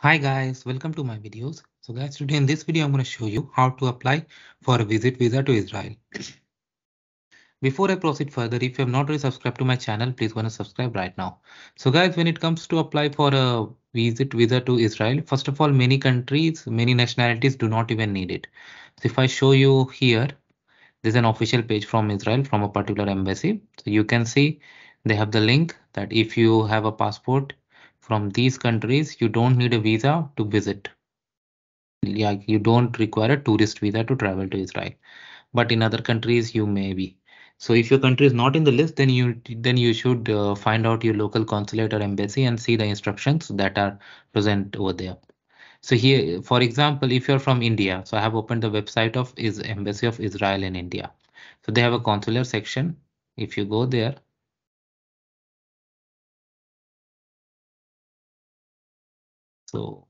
Hi guys, welcome to my videos. So guys, today in this video I'm going to show you how to apply for a visit visa to Israel. Before I proceed further, if you have not already subscribed to my channel, please go and subscribe right now. So guys, when it comes to apply for a visit visa to Israel, first of all, many countries, many nationalities do not even need it. So if I show you here, there's an official page from Israel from a particular embassy. So you can see they have the link that if you have a passport from these countries, you don't need a visa to visit. Yeah, you don't require a tourist visa to travel to Israel, but in other countries you may be. So if your country is not in the list, then you should find out your local consulate or embassy and see the instructions that are present over there. So here, for example, if you're from India, so I have opened the website of is Embassy of Israel in India. So they have a consular section. If you go there, so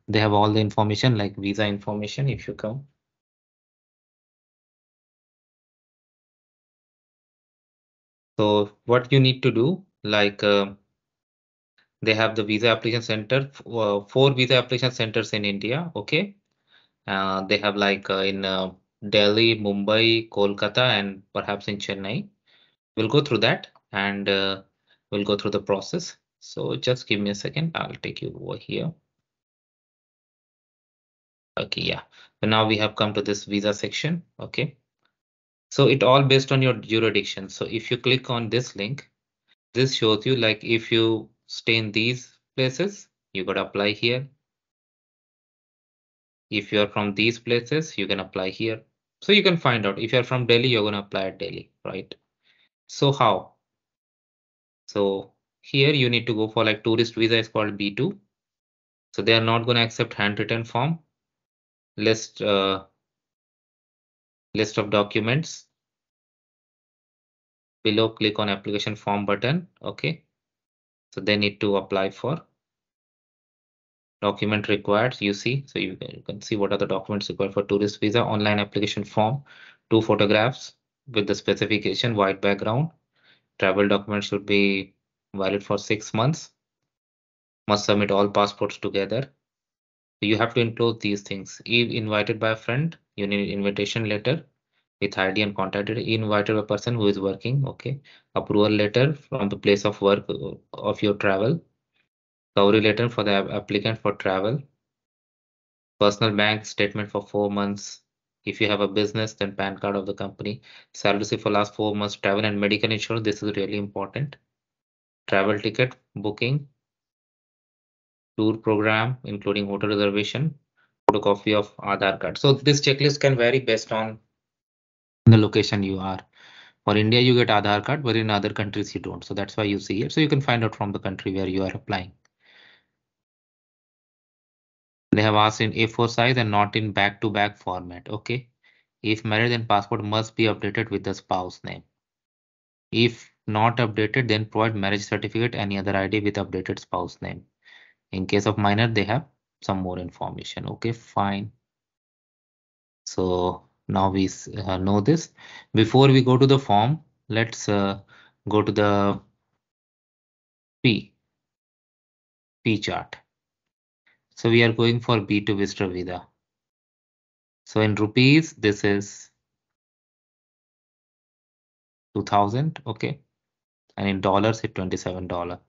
they have all the information like visa information. If you come, so what you need to do, like. They have the visa application center, four visa application centers in India. Okay. They have like in Delhi, Mumbai, Kolkata, and perhaps in Chennai. We'll go through that and we'll go through the process. So just give me a second. I'll take you over here. Okay, yeah. So now we have come to this visa section. Okay. So it all based on your jurisdiction. So if you click on this link, this shows you like if you stay in these places, you got to apply here. If you're from these places, you can apply here. So you can find out if you're from Delhi, you're going to apply at Delhi, right? So how? So here you need to go for like tourist visa is called B2. So they are not going to accept handwritten form, list, list of documents. Below, click on application form button. Okay. So they need to apply for document required. You see, so you can see what are the documents required for tourist visa, online application form, 2 photographs with the specification, white background. Travel document should be valid for 6 months. Must submit all passports together. You have to include these things. If invited by a friend, you need invitation letter with ID and contact details. Invited a person who is working. Okay. Approval letter from the place of work of your travel. Cover letter for the applicant for travel. Personal bank statement for 4 months. If you have a business, then PAN card of the company. Salary slip for last 4 months. Travel and medical insurance. This is really important. Travel ticket booking, tour program, including hotel reservation, photocopy of Aadhaar card. So this checklist can vary based on the location you are. For India, you get Aadhaar card, but in other countries you don't. So that's why you see it. So you can find out from the country where you are applying. They have asked in A4 size and not in back-to-back format. Okay. If married, then passport must be updated with the spouse name. If not updated, then provide marriage certificate, any other ID with updated spouse name. In case of minor, they have some more information. Okay, fine. So now we know this. Before we go to the form, let's go to the P chart. So we are going for B2 visitor visa. So in rupees, this is 2000, okay, and in dollars, it's $27.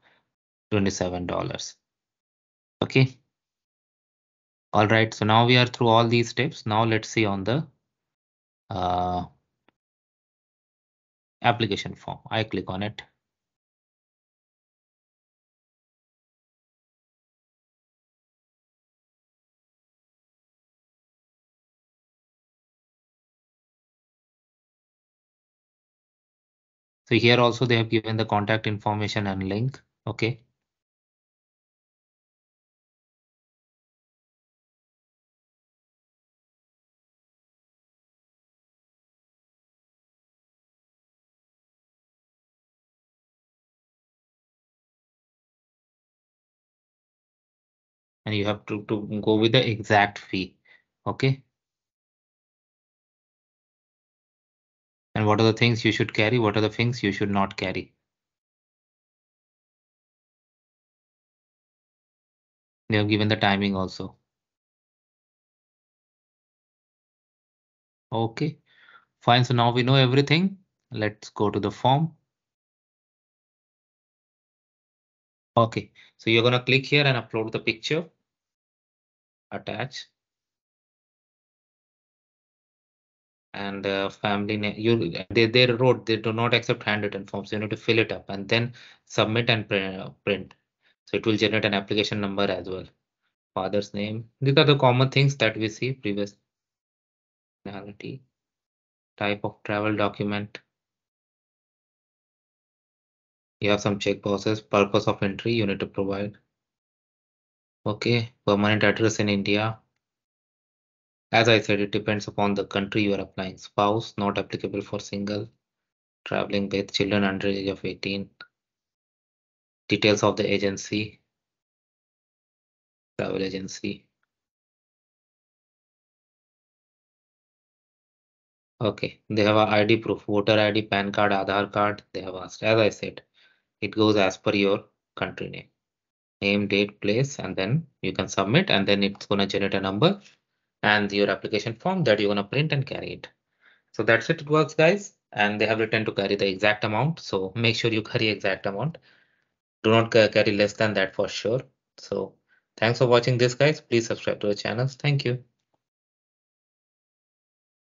$27. Okay. All right. So now we are through all these steps. Now let's see on the uh, application form. I click on it. So here also they have given the contact information and link. Okay. And you have to go with the exact fee. Okay. And what are the things you should carry? What are the things you should not carry? They have given the timing also. Okay, fine. So now we know everything. Let's go to the form. Okay, so you're gonna click here and upload the picture, attach, and family name. They wrote they do not accept handwritten forms. You need to fill it up and then submit and print. So it will generate an application number as well. Father's name. These are the common things that we see. Previous nationality, type of travel document. You have some check boxes. Purpose of entry you need to provide. Okay, permanent address in India. As I said, it depends upon the country you are applying. Spouse not applicable for single. Traveling with children under age of 18. Details of the agency. Travel agency. Okay, they have a ID proof, voter ID, PAN card, Aadhaar card. They have asked. As I said, it goes as per your country name. Name, date, place, and then you can submit, and then it's gonna generate a number and your application form that you're gonna print and carry it. So that's it. It works, guys. And they have written to carry the exact amount. So make sure you carry exact amount. Do not carry less than that for sure. So thanks for watching this, guys. Please subscribe to the channel. Thank you.